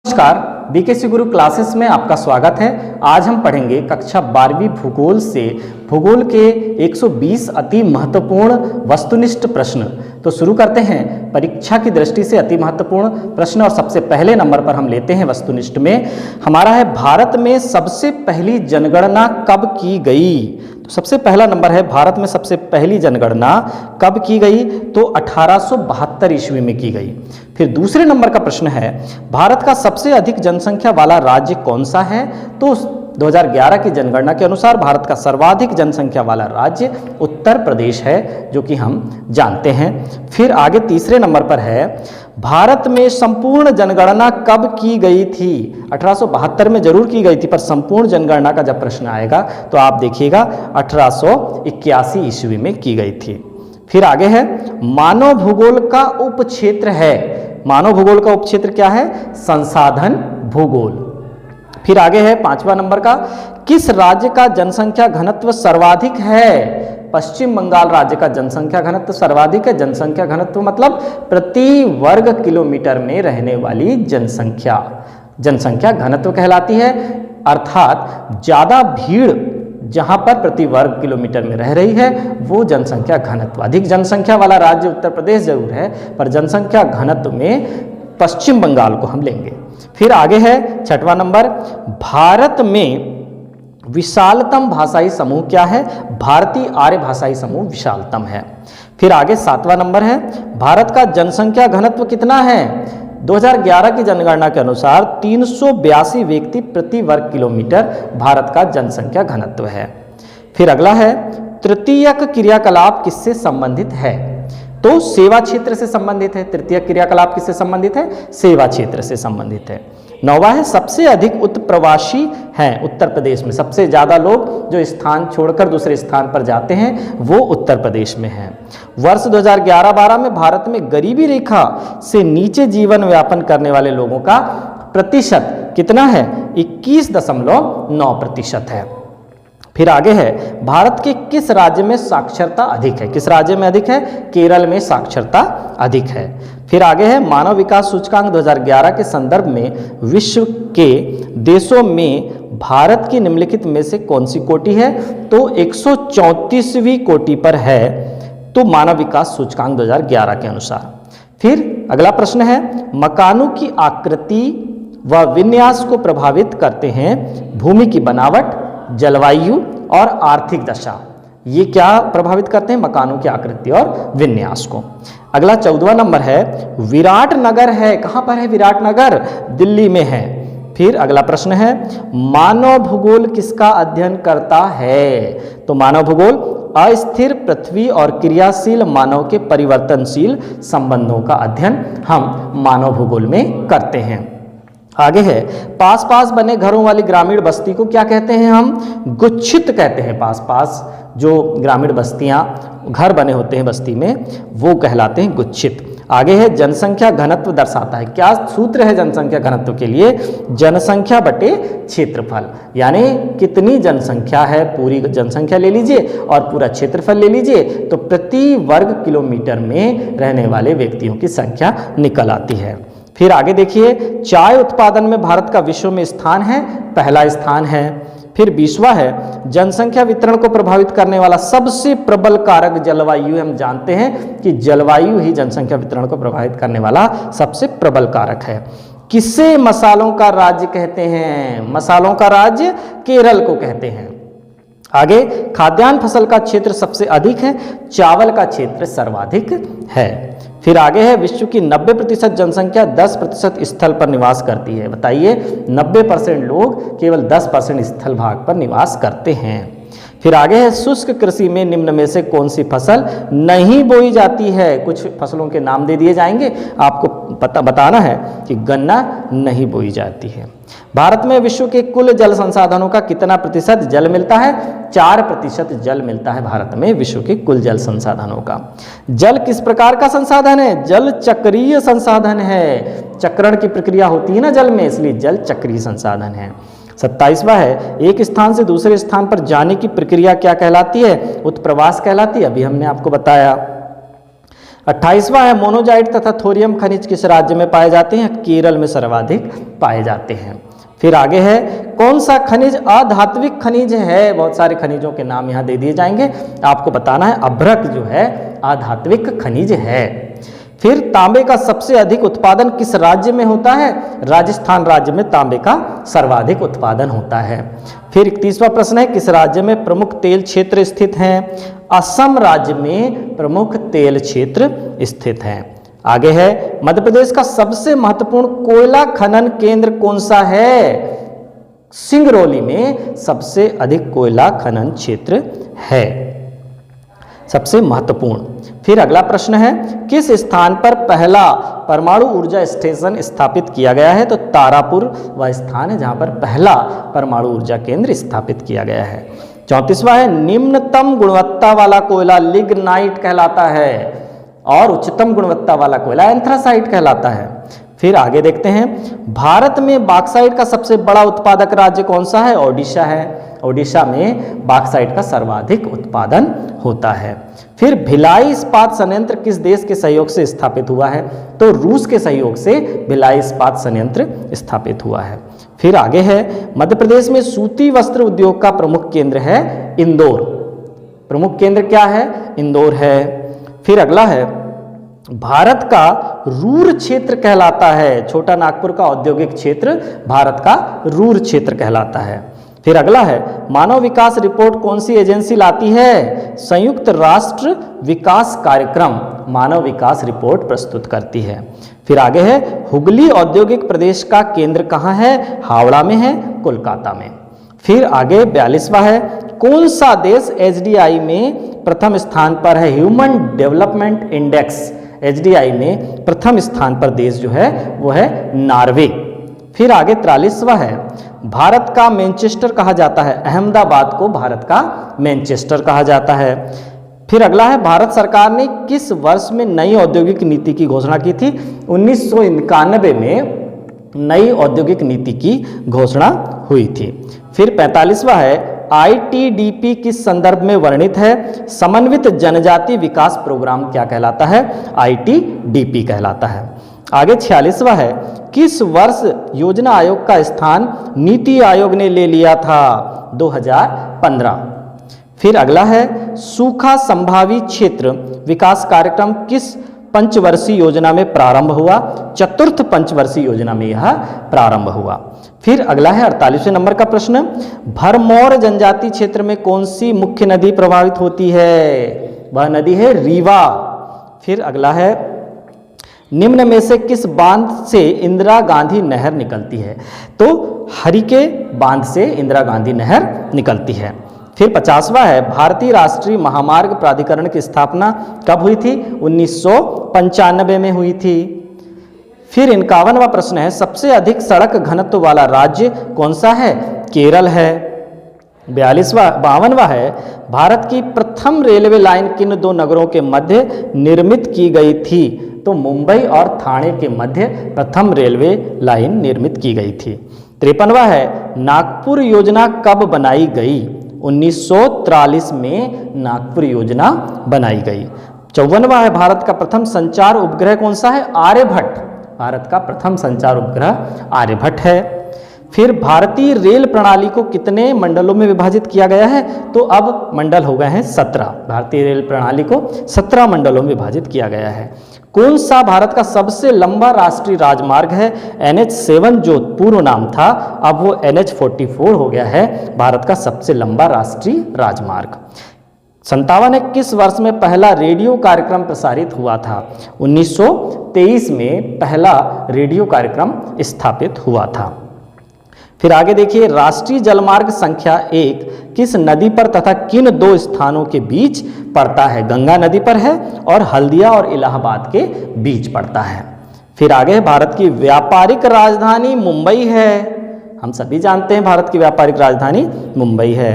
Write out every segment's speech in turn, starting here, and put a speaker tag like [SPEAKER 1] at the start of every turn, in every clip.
[SPEAKER 1] नमस्कार, बीकेसी गुरु क्लासेस में आपका स्वागत है। आज हम पढ़ेंगे कक्षा 12वीं भूगोल से भूगोल के 120 अति महत्वपूर्ण वस्तुनिष्ठ प्रश्न। तो शुरू करते हैं परीक्षा की दृष्टि से अति महत्वपूर्ण प्रश्न और सबसे पहले नंबर पर हम लेते हैं वस्तुनिष्ठ में। हमारा है भारत में सबसे पहली जनगणना कब की गई। तो सबसे पहला नंबर है भारत में सबसे पहली जनगणना कब की गई, तो 1872 ईस्वी में की गई। फिर दूसरे नंबर का प्रश्न है भारत का सबसे अधिक जनसंख्या वाला राज्य कौन सा है। तो 2011 की जनगणना के अनुसार भारत का सर्वाधिक जनसंख्या वाला राज्य उत्तर प्रदेश है, जो कि हम जानते हैं। फिर आगे तीसरे नंबर पर है भारत में संपूर्ण जनगणना कब की गई थी। 1872 में जरूर की गई थी, पर संपूर्ण जनगणना का जब प्रश्न आएगा तो आप देखिएगा 1881 ईस्वी में की गई थी। फिर आगे है मानव भूगोल का उपक्षेत्र है। मानव भूगोल का उपक्षेत्र क्या है? संसाधन भूगोल। फिर आगे है पांचवा नंबर का किस राज्य का जनसंख्या घनत्व सर्वाधिक है। पश्चिम बंगाल राज्य का जनसंख्या घनत्व सर्वाधिक है। जनसंख्या घनत्व मतलब प्रति वर्ग किलोमीटर में रहने वाली जनसंख्या, जनसंख्या घनत्व कहलाती है। अर्थात ज्यादा भीड़ जहां पर प्रति वर्ग किलोमीटर में रह रही है वो जनसंख्या घनत्व। अधिक जनसंख्या वाला राज्य उत्तर प्रदेश जरूर है, पर जनसंख्या घनत्व में पश्चिम बंगाल को हम लेंगे। फिर आगे है छठवां नंबर भारत में विशालतम भाषाई समूह क्या है। भारतीय आर्य भाषाई समूह विशालतम है। फिर आगे सातवां नंबर है भारत का जनसंख्या घनत्व कितना है। 2011 की जनगणना के अनुसार 382 व्यक्ति प्रति वर्ग किलोमीटर भारत का जनसंख्या घनत्व है। फिर अगला है तृतीयक क्रियाकलाप किससे संबंधित है। तो सेवा क्षेत्र से संबंधित है। तृतीय क्रियाकलाप किससे संबंधित है? सेवा क्षेत्र से संबंधित है। नौवा है सबसे अधिक उत्प्रवासी हैं उत्तर प्रदेश में। सबसे ज्यादा लोग जो स्थान छोड़कर दूसरे स्थान पर जाते हैं वो उत्तर प्रदेश में हैं। वर्ष 2011-12 में भारत में गरीबी रेखा से नीचे जीवन यापन करने वाले लोगों का प्रतिशत कितना है? 21.9% है। फिर आगे है भारत के किस राज्य में साक्षरता अधिक है। किस राज्य में अधिक है? केरल में साक्षरता अधिक है। फिर आगे है मानव विकास सूचकांक 2011 के संदर्भ में विश्व के देशों में भारत की निम्नलिखित में से कौन सी कोटि है। तो 134वीं कोटि पर है, तो मानव विकास सूचकांक 2011 के अनुसार। फिर अगला प्रश्न है मकानों की आकृति व विन्यास को प्रभावित करते हैं भूमि की बनावट, जलवायु और आर्थिक दशा। ये क्या प्रभावित करते हैं? मकानों की आकृति और विन्यास को। अगला 14वां नंबर है विराट नगर है। कहां पर है विराट नगर? दिल्ली में है। फिर अगला प्रश्न है मानव भूगोल किसका अध्ययन करता है। तो मानव भूगोल अस्थिर पृथ्वी और क्रियाशील मानव के परिवर्तनशील संबंधों का अध्ययन हम मानव भूगोल में करते हैं। आगे है पास पास बने घरों वाली ग्रामीण बस्ती को क्या कहते हैं? हम गुच्छित कहते हैं। पास पास जो ग्रामीण बस्तियां घर बने होते हैं बस्ती में वो कहलाते हैं गुच्छित। आगे है जनसंख्या घनत्व दर्शाता है। क्या सूत्र है जनसंख्या घनत्व के लिए? जनसंख्या बटे क्षेत्रफल, यानी कितनी जनसंख्या है, पूरी जनसंख्या ले लीजिए और पूरा क्षेत्रफल ले लीजिए, तो प्रति वर्ग किलोमीटर में रहने वाले व्यक्तियों की संख्या निकल आती है। फिर आगे देखिए चाय उत्पादन में भारत का विश्व में स्थान है, पहला स्थान है। फिर 20वां है जनसंख्या वितरण को प्रभावित करने वाला सबसे प्रबल कारक जलवायु। हम जानते हैं कि जलवायु ही जनसंख्या वितरण को प्रभावित करने वाला सबसे प्रबल कारक है। किसे मसालों का राज्य कहते हैं? मसालों का राज्य केरल को कहते हैं। आगे खाद्यान्न फसल का क्षेत्र सबसे अधिक है, चावल का क्षेत्र सर्वाधिक है। फिर आगे है विश्व की 90% जनसंख्या 10% स्थल पर निवास करती है। बताइए 90% लोग केवल 10% स्थल भाग पर निवास करते हैं। फिर आगे है शुष्क कृषि में निम्न में से कौन सी फसल नहीं बोई जाती है। कुछ फसलों के नाम दे दिए जाएंगे, आपको बताना है कि गन्ना नहीं बोई जाती है। भारत में विश्व के कुल जल संसाधनों का कितना प्रतिशत जल मिलता है? 4% जल मिलता है भारत में विश्व के कुल जल संसाधनों का। जल किस प्रकार का संसाधन है? जल चक्रीय संसाधन है। चक्रण की प्रक्रिया होती है ना जल में, इसलिए जल चक्रीय संसाधन है। 27वां है एक स्थान से दूसरे स्थान पर जाने की प्रक्रिया क्या कहलाती है? उत्प्रवास कहलाती है। अभी हमने आपको बताया। 28वां है मोनोजाइट तथा थोरियम खनिज किस राज्य में पाए जाते हैं? केरल में सर्वाधिक पाए जाते हैं। फिर आगे है कौन सा खनिज अधात्विक खनिज है? बहुत सारे खनिजों के नाम यहाँ दे दिए जाएंगे, आपको बताना है। अभ्रक जो है अधात्विक खनिज है। फिर तांबे का सबसे अधिक उत्पादन किस राज्य में होता है? राजस्थान राज्य में तांबे का सर्वाधिक उत्पादन होता है। फिर 31वां प्रश्न है किस राज्य में प्रमुख तेल क्षेत्र स्थित हैं? असम राज्य में प्रमुख तेल क्षेत्र स्थित हैं। आगे है मध्य प्रदेश का सबसे महत्वपूर्ण कोयला खनन केंद्र कौन सा है? सिंगरौली में सबसे अधिक कोयला खनन क्षेत्र है, सबसे महत्वपूर्ण। फिर अगला प्रश्न है किस स्थान पर पहला परमाणु ऊर्जा स्टेशन स्थापित किया गया है? तो तारापुर वह स्थान है जहां पर पहला परमाणु ऊर्जा केंद्र स्थापित किया गया है। 34वां है निम्नतम गुणवत्ता वाला कोयला लिग्नाइट कहलाता है और उच्चतम गुणवत्ता वाला कोयला एंथ्रासाइट कहलाता है। फिर आगे देखते हैं भारत में बॉक्साइट का सबसे बड़ा उत्पादक राज्य कौन सा है? ओडिशा है। ओडिशा में बॉक्साइट का सर्वाधिक उत्पादन होता है। फिर भिलाई इस्पात संयंत्र किस देश के सहयोग से स्थापित हुआ है? तो रूस के सहयोग से भिलाई इस्पात संयंत्र स्थापित हुआ है। फिर आगे है मध्य प्रदेश में सूती वस्त्र उद्योग का प्रमुख केंद्र है इंदौर। प्रमुख केंद्र क्या है? इंदौर है। फिर अगला है भारत का रूर क्षेत्र कहलाता है, छोटा नागपुर का औद्योगिक क्षेत्र भारत का रूर क्षेत्र कहलाता है। फिर अगला है मानव विकास रिपोर्ट कौन सी एजेंसी लाती है? संयुक्त राष्ट्र विकास कार्यक्रम मानव विकास रिपोर्ट प्रस्तुत करती है। फिर आगे है हुगली औद्योगिक प्रदेश का केंद्र कहाँ है? हावड़ा में है, कोलकाता में। फिर आगे 42वां है कौन सा देश एचडीआई में प्रथम स्थान पर है? ह्यूमन डेवलपमेंट इंडेक्स एचडीआई में प्रथम स्थान पर देश जो है वो है नॉर्वे। फिर आगे 43वां है भारत का मैनचेस्टर कहा जाता है, अहमदाबाद को भारत का मैनचेस्टर कहा जाता है। फिर अगला है भारत सरकार ने किस वर्ष में नई औद्योगिक नीति की घोषणा की थी? 1991 में नई औद्योगिक नीति की घोषणा हुई थी। फिर 45वां है आईटीडीपी किस संदर्भ में वर्णित है? समन्वित जनजाति विकास प्रोग्राम क्या कहलाता है? आईटीडीपी कहलाता है। आगे 46वां है किस वर्ष योजना आयोग का स्थान नीति आयोग ने ले लिया था? 2015। फिर अगला है सूखा संभावी क्षेत्र विकास कार्यक्रम किस पंचवर्षीय योजना में प्रारंभ हुआ? चतुर्थ पंचवर्षीय योजना में यह प्रारंभ हुआ। फिर अगला है 48वें नंबर का प्रश्न भरमौर जनजाति क्षेत्र में कौन सी मुख्य नदी प्रभावित होती है? वह नदी है रीवा। फिर अगला है निम्न में से किस बांध से इंदिरा गांधी नहर निकलती है? तो हरिके बांध से इंदिरा गांधी नहर निकलती है। फिर 50वां है भारतीय राष्ट्रीय महामार्ग प्राधिकरण की स्थापना कब हुई थी? 1995 में हुई थी। फिर 51वां प्रश्न है सबसे अधिक सड़क घनत्व वाला राज्य कौन सा है? केरल है। 52वां है भारत की प्रथम रेलवे लाइन किन दो नगरों के मध्य निर्मित की गई थी? तो मुंबई और ठाणे के मध्य प्रथम रेलवे लाइन निर्मित की गई थी। 53वां है नागपुर योजना कब बनाई गई? 1943 में नागपुर योजना बनाई गई। 54वां है भारत का प्रथम संचार उपग्रह कौन सा है? आर्यभट्ट। भारत का प्रथम संचार उपग्रह आर्यभट्ट है। फिर भारतीय रेल प्रणाली को कितने मंडलों में विभाजित किया गया है? तो अब मंडल हो गए हैं 17। भारतीय रेल प्रणाली को 17 मंडलों में विभाजित किया गया है। कौन सा भारत का सबसे लंबा राष्ट्रीय राजमार्ग है? NH7 जो पूर्व नाम था अब वो NH44 हो गया है, भारत का सबसे लंबा राष्ट्रीय राजमार्ग। 57 किस वर्ष में पहला रेडियो कार्यक्रम प्रसारित हुआ था? 1923 में पहला रेडियो कार्यक्रम स्थापित हुआ था। फिर आगे देखिए राष्ट्रीय जलमार्ग संख्या 1 किस नदी पर तथा किन दो स्थानों के बीच पड़ता है? गंगा नदी पर है और हल्दिया और इलाहाबाद के बीच पड़ता है। फिर आगे भारत की व्यापारिक राजधानी मुंबई है। हम सभी जानते हैं भारत की व्यापारिक राजधानी मुंबई है।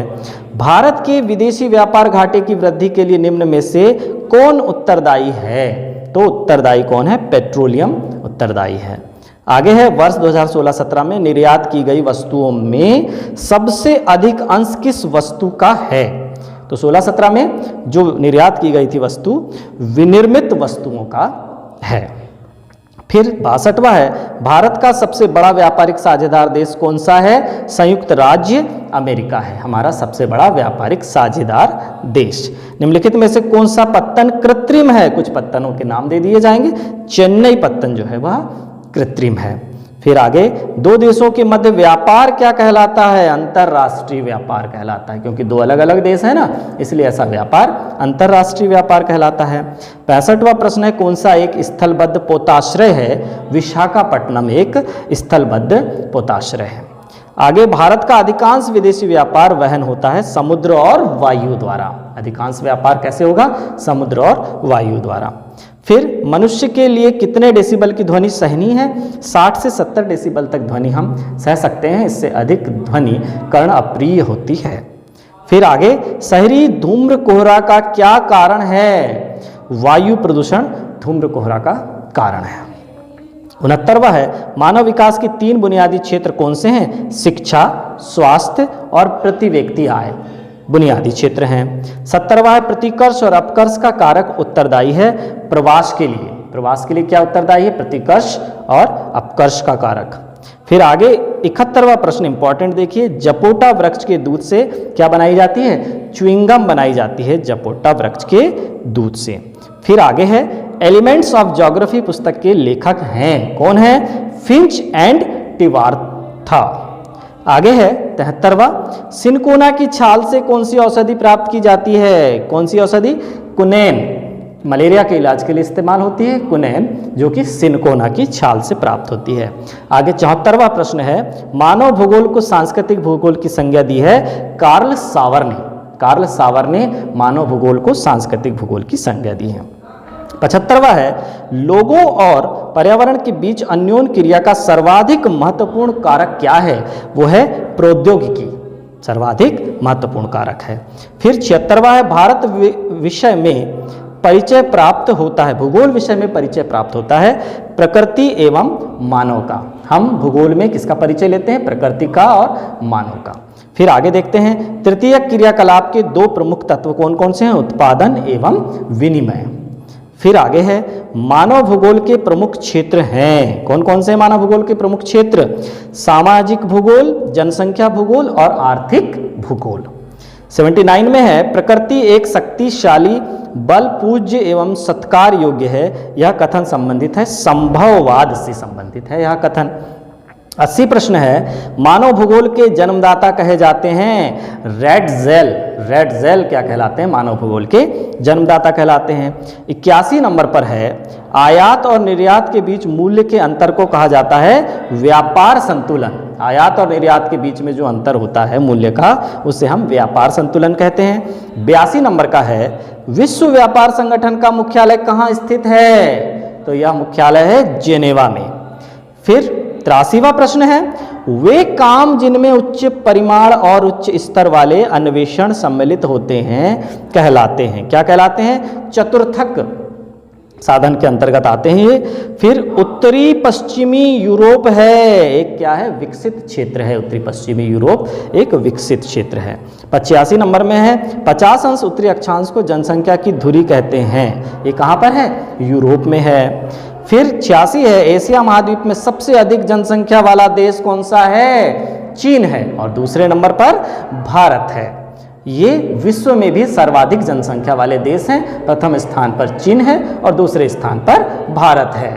[SPEAKER 1] भारत के विदेशी व्यापार घाटे की वृद्धि के लिए निम्न में से कौन उत्तरदायी है? तो उत्तरदायी कौन है? पेट्रोलियम उत्तरदायी है। आगे है वर्ष 2016-17 में निर्यात की गई वस्तुओं में सबसे अधिक अंश किस वस्तु का है? तो 16-17 में जो निर्यात की गई थी वस्तु विनिर्मित वस्तुओं का है। फिर 62वां है, भारत का सबसे बड़ा व्यापारिक साझेदार देश कौन सा है? संयुक्त राज्य अमेरिका है हमारा सबसे बड़ा व्यापारिक साझेदार देश। निम्नलिखित में से कौन सा पत्तन कृत्रिम है? कुछ पत्तनों के नाम दे दिए जाएंगे। चेन्नई पत्तन जो है वह कृत्रिम है। फिर आगे, दो देशों के मध्य व्यापार क्या कहलाता है? अंतरराष्ट्रीय व्यापार कहलाता है, क्योंकि दो अलग अलग देश है ना, इसलिए ऐसा व्यापार अंतरराष्ट्रीय व्यापार कहलाता है। 65वां प्रश्न है, कौन सा एक स्थलबद्ध पोताश्रय है? विशाखापट्टनम एक स्थलबद्ध पोताश्रय है। आगे, भारत का अधिकांश विदेशी व्यापार वहन होता है समुद्र और वायु द्वारा। अधिकांश व्यापार कैसे होगा? समुद्र और वायु द्वारा। फिर मनुष्य के लिए कितने डेसिबल की ध्वनि सहनीय है? 60 से 70 डेसिबल तक ध्वनि हम सह सकते हैं, इससे अधिक ध्वनि कर्ण अप्रिय होती है। फिर आगे, शहरी धूम्र कोहरा का क्या कारण है? वायु प्रदूषण धूम्र कोहरा का कारण है। 69वां है, मानव विकास के 3 बुनियादी क्षेत्र कौन से हैं? शिक्षा, स्वास्थ्य और प्रति व्यक्ति आय बुनियादी क्षेत्र हैं। 70वां है, प्रतिकर्ष और अपकर्ष का कारक उत्तरदायी है प्रवास के लिए। प्रवास के लिए क्या उत्तरदायी है? प्रतिकर्ष और अपकर्ष का कारक। फिर आगे 71वां प्रश्न इंपॉर्टेंट देखिए, जपोटा वृक्ष के दूध से क्या बनाई जाती है? च्युइंगम बनाई जाती है जपोटा वृक्ष के दूध से। फिर आगे है, एलिमेंट्स ऑफ ज्योग्राफी पुस्तक के लेखक हैं, कौन है? Finch and Trewartha. आगे है 73वां, सिनकोना की छाल से कौन सी औषधि प्राप्त की जाती है? कौन सी औषधि? कुनैन। मलेरिया के इलाज के लिए इस्तेमाल होती है कुनैन, जो कि सिनकोना की छाल से प्राप्त होती है। आगे 74वां प्रश्न है, मानव भूगोल को सांस्कृतिक भूगोल की संज्ञा दी है कार्ल सावर ने। कार्ल सावर ने मानव भूगोल को सांस्कृतिक भूगोल की संज्ञा दी है। 75वां है, लोगों और पर्यावरण के बीच अन्योन्य क्रिया का सर्वाधिक महत्वपूर्ण कारक क्या है? वो है प्रौद्योगिकी, सर्वाधिक महत्वपूर्ण कारक है। फिर 76वां है, भारत विषय में परिचय प्राप्त होता है, भूगोल विषय में परिचय प्राप्त होता है प्रकृति एवं मानव का। हम भूगोल में किसका परिचय लेते हैं? प्रकृति का और मानव का। फिर आगे देखते हैं, तृतीय क्रियाकलाप के 2 प्रमुख तत्व कौन कौन से हैं? उत्पादन एवं विनिमय। फिर आगे है, मानव भूगोल के प्रमुख क्षेत्र हैं, कौन कौन से मानव भूगोल के प्रमुख क्षेत्र? सामाजिक भूगोल, जनसंख्या भूगोल और आर्थिक भूगोल। 79 में है, प्रकृति एक शक्तिशाली बल पूज्य एवं सत्कार योग्य है, यह कथन संबंधित है संभववाद से संबंधित है यह कथन। 80 प्रश्न है, मानव भूगोल के जन्मदाता कहे जाते हैं रैटजेल। रैटजेल क्या कहलाते हैं? मानव भूगोल के जन्मदाता कहलाते हैं। 81 नंबर पर है, आयात और निर्यात के बीच मूल्य के अंतर को कहा जाता है व्यापार संतुलन। आयात और निर्यात के बीच में जो अंतर होता है मूल्य का, उसे हम व्यापार संतुलन कहते हैं। 82 नंबर का है, विश्व व्यापार संगठन का मुख्यालय कहाँ स्थित है? तो यह मुख्यालय है जेनेवा में। फिर 83वां प्रश्न है, वे काम जिनमें उच्च परिमाण और उच्च स्तर वाले अन्वेषण सम्मिलित होते हैं कहलाते हैं, क्या कहलाते हैं? चतुर्थक साधन के अंतर्गत आते हैं ये। फिर उत्तरी पश्चिमी यूरोप है, एक क्या है? विकसित क्षेत्र है। उत्तरी पश्चिमी यूरोप एक विकसित क्षेत्र है। 85 नंबर में है, 50 अंश उत्तरी अक्षांश को जनसंख्या की धुरी कहते हैं, ये कहाँ पर है? यूरोप में है। फिर 86 है, एशिया महाद्वीप में सबसे अधिक जनसंख्या वाला देश कौन सा है? चीन है, और दूसरे नंबर पर भारत है। ये विश्व में भी सर्वाधिक जनसंख्या वाले देश हैं, प्रथम स्थान पर चीन है और दूसरे स्थान पर भारत है।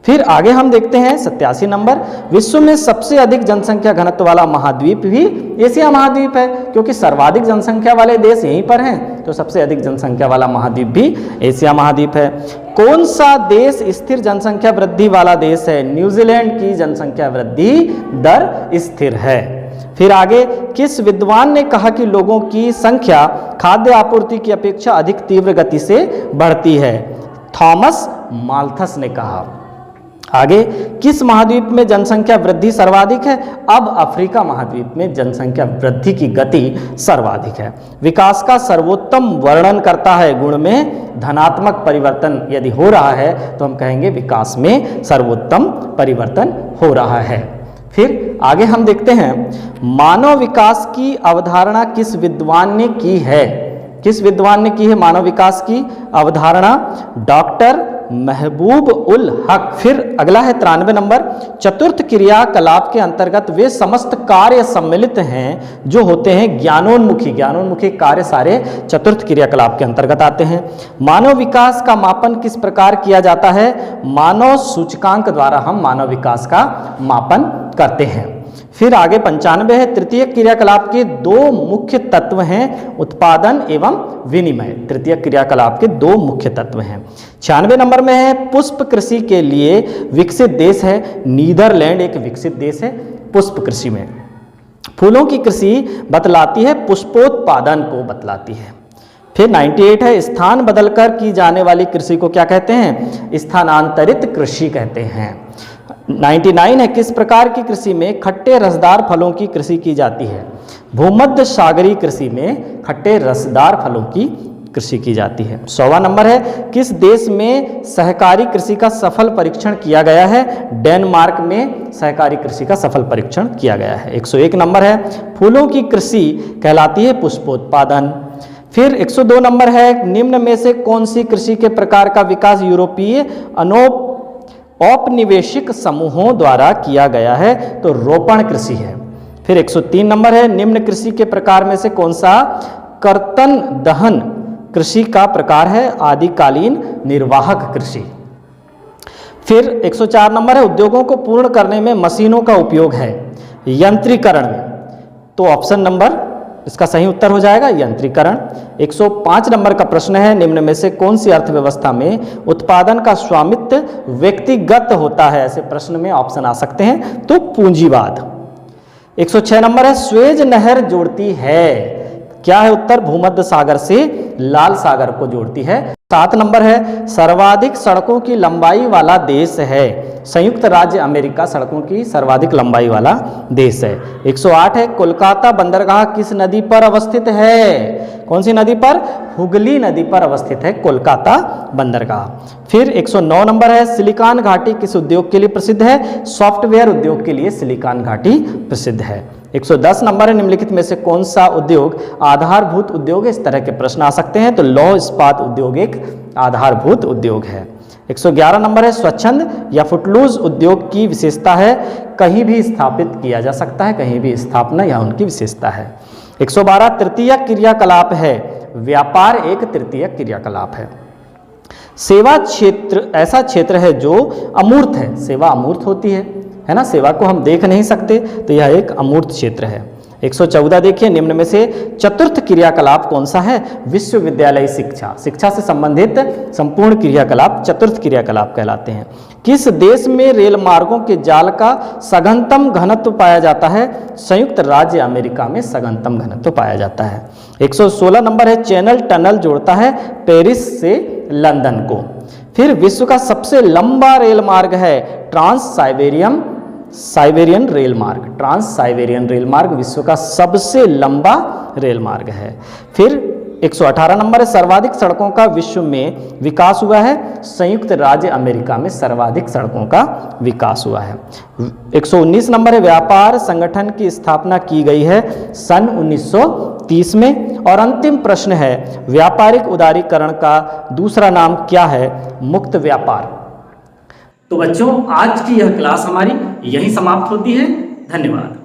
[SPEAKER 1] फिर आगे हम देखते हैं 87 नंबर, विश्व में सबसे अधिक जनसंख्या घनत्व वाला महाद्वीप भी एशिया महाद्वीप है, क्योंकि सर्वाधिक जनसंख्या वाले देश यहीं पर हैं, तो सबसे अधिक जनसंख्या वाला महाद्वीप भी एशिया महाद्वीप है। कौन सा देश स्थिर जनसंख्या वृद्धि वाला देश है? न्यूजीलैंड की जनसंख्या वृद्धि दर स्थिर है। फिर आगे, किस विद्वान ने कहा कि लोगों की संख्या खाद्य आपूर्ति की अपेक्षा अधिक तीव्र गति से बढ़ती है? थॉमस माल्थस ने कहा। आगे, किस महाद्वीप में जनसंख्या वृद्धि सर्वाधिक है? अब अफ्रीका महाद्वीप में जनसंख्या वृद्धि की गति सर्वाधिक है। विकास का सर्वोत्तम वर्णन करता है गुण में धनात्मक परिवर्तन यदि हो रहा है तो हम कहेंगे विकास में सर्वोत्तम परिवर्तन हो रहा है। फिर आगे हम देखते हैं मानव विकास की अवधारणा किस विद्वान ने की है। किस विद्वान ने की है मानव विकास की अवधारणा? डॉक्टर महबूब उल हक। फिर अगला है 93 नंबर, चतुर्थ क्रियाकलाप के अंतर्गत वे समस्त कार्य सम्मिलित हैं जो होते हैं ज्ञानोन्मुखी। ज्ञानोन्मुखी कार्य सारे चतुर्थ क्रियाकलाप के अंतर्गत आते हैं। मानव विकास का मापन किस प्रकार किया जाता है? मानव सूचकांक द्वारा हम मानव विकास का मापन करते हैं। फिर आगे 95 है, तृतीय क्रियाकलाप के दो मुख्य तत्व हैं उत्पादन एवं विनिमय। तृतीय क्रियाकलाप के दो मुख्य तत्व हैं। 96 नंबर में है पुष्प कृषि के लिए विकसित देश है नीदरलैंड, एक विकसित देश है पुष्प कृषि में। फूलों की कृषि बतलाती है पुष्पोत्पादन को बतलाती है। फिर 98 है, स्थान बदलकर की जाने वाली कृषि को क्या कहते हैं? स्थानांतरित कृषि कहते हैं। 99 है, किस प्रकार की कृषि में खट्टे रसदार फलों की कृषि की जाती है? भूमध्य सागरीय कृषि में खट्टे रसदार फलों की कृषि की जाती है। 100वां नंबर है, किस देश में सहकारी कृषि का सफल परीक्षण किया गया है? डेनमार्क में सहकारी कृषि का सफल परीक्षण किया गया है। 101 नंबर है, फूलों की कृषि कहलाती है पुष्पोत्पादन। फिर 102 नंबर है, निम्न में से कौन सी कृषि के प्रकार का विकास यूरोपीय औपनिवेशिक समूहों द्वारा किया गया है? तो रोपण कृषि है। फिर 103 नंबर है, निम्न कृषि के प्रकार में से कौन सा कर्तन दहन कृषि का प्रकार है? आदिकालीन निर्वाहक कृषि। फिर 104 नंबर है, उद्योगों को पूर्ण करने में मशीनों का उपयोग है यंत्रीकरण में। तो ऑप्शन नंबर इसका सही उत्तर हो जाएगा यंत्रीकरण। 105 नंबर का प्रश्न है, निम्न में से कौन सी अर्थव्यवस्था में उत्पादन का स्वामित्व व्यक्तिगत होता है? ऐसे प्रश्न में ऑप्शन आ सकते हैं, तो पूंजीवाद। 106 नंबर है, स्वेज नहर जोड़ती है, क्या है उत्तर? भूमध्य सागर से लाल सागर को जोड़ती है। 7 नंबर है, सर्वाधिक सड़कों की लंबाई वाला देश है संयुक्त राज्य अमेरिका, सड़कों की सर्वाधिक लंबाई वाला देश है। 108 है, कोलकाता बंदरगाह किस नदी पर अवस्थित है? कौन सी नदी पर? हुगली नदी पर अवस्थित है कोलकाता बंदरगाह। फिर 109 नंबर है, सिलिकॉन घाटी किस उद्योग के लिए प्रसिद्ध है? सॉफ्टवेयर उद्योग के लिए सिलिकॉन घाटी प्रसिद्ध है। 110 नंबर है, निम्नलिखित में से कौन सा उद्योग आधारभूत उद्योग है? इस तरह के प्रश्न आ सकते हैं, तो लौह इस्पात उद्योग एक आधारभूत उद्योग है। 111 नंबर है, स्वच्छंद या फुटलूज उद्योग की विशेषता है कहीं भी स्थापित किया जा सकता है, कहीं भी स्थापना या उनकी विशेषता है। 112 तृतीय क्रियाकलाप है, व्यापार एक तृतीय क्रियाकलाप है। सेवा क्षेत्र ऐसा क्षेत्र है जो अमूर्त है, सेवा अमूर्त होती है ना, सेवा को हम देख नहीं सकते, तो यह एक अमूर्त क्षेत्र है। 114 देखिए, निम्न में से चतुर्थ क्रियाकलाप कौन सा है? विश्वविद्यालय शिक्षा, शिक्षा से संबंधित संपूर्ण क्रियाकलाप चतुर्थ क्रियाकलाप कहलाते हैं। किस देश में रेल मार्गों के जाल का सघनतम घनत्व पाया जाता है? संयुक्त राज्य अमेरिका में सघनतम घनत्व पाया जाता है। 116 नंबर है, चैनल टनल जोड़ता है पेरिस से लंदन को। फिर विश्व का सबसे लंबा रेल मार्ग है ट्रांस साइबेरियन रेल मार्ग। ट्रांस साइबेरियन रेल मार्ग विश्व का सबसे लंबा रेल मार्ग है। फिर 118 नंबर है, सर्वाधिक सड़कों का विश्व में विकास हुआ है संयुक्त राज्य अमेरिका में, सर्वाधिक सड़कों का विकास हुआ है। 119 नंबर है, व्यापार संगठन की स्थापना की गई है सन 1930 में। और अंतिम प्रश्न है, व्यापारिक उदारीकरण का दूसरा नाम क्या है? मुक्त व्यापार। तो बच्चों, आज की यह क्लास हमारी यहीं समाप्त होती है। धन्यवाद।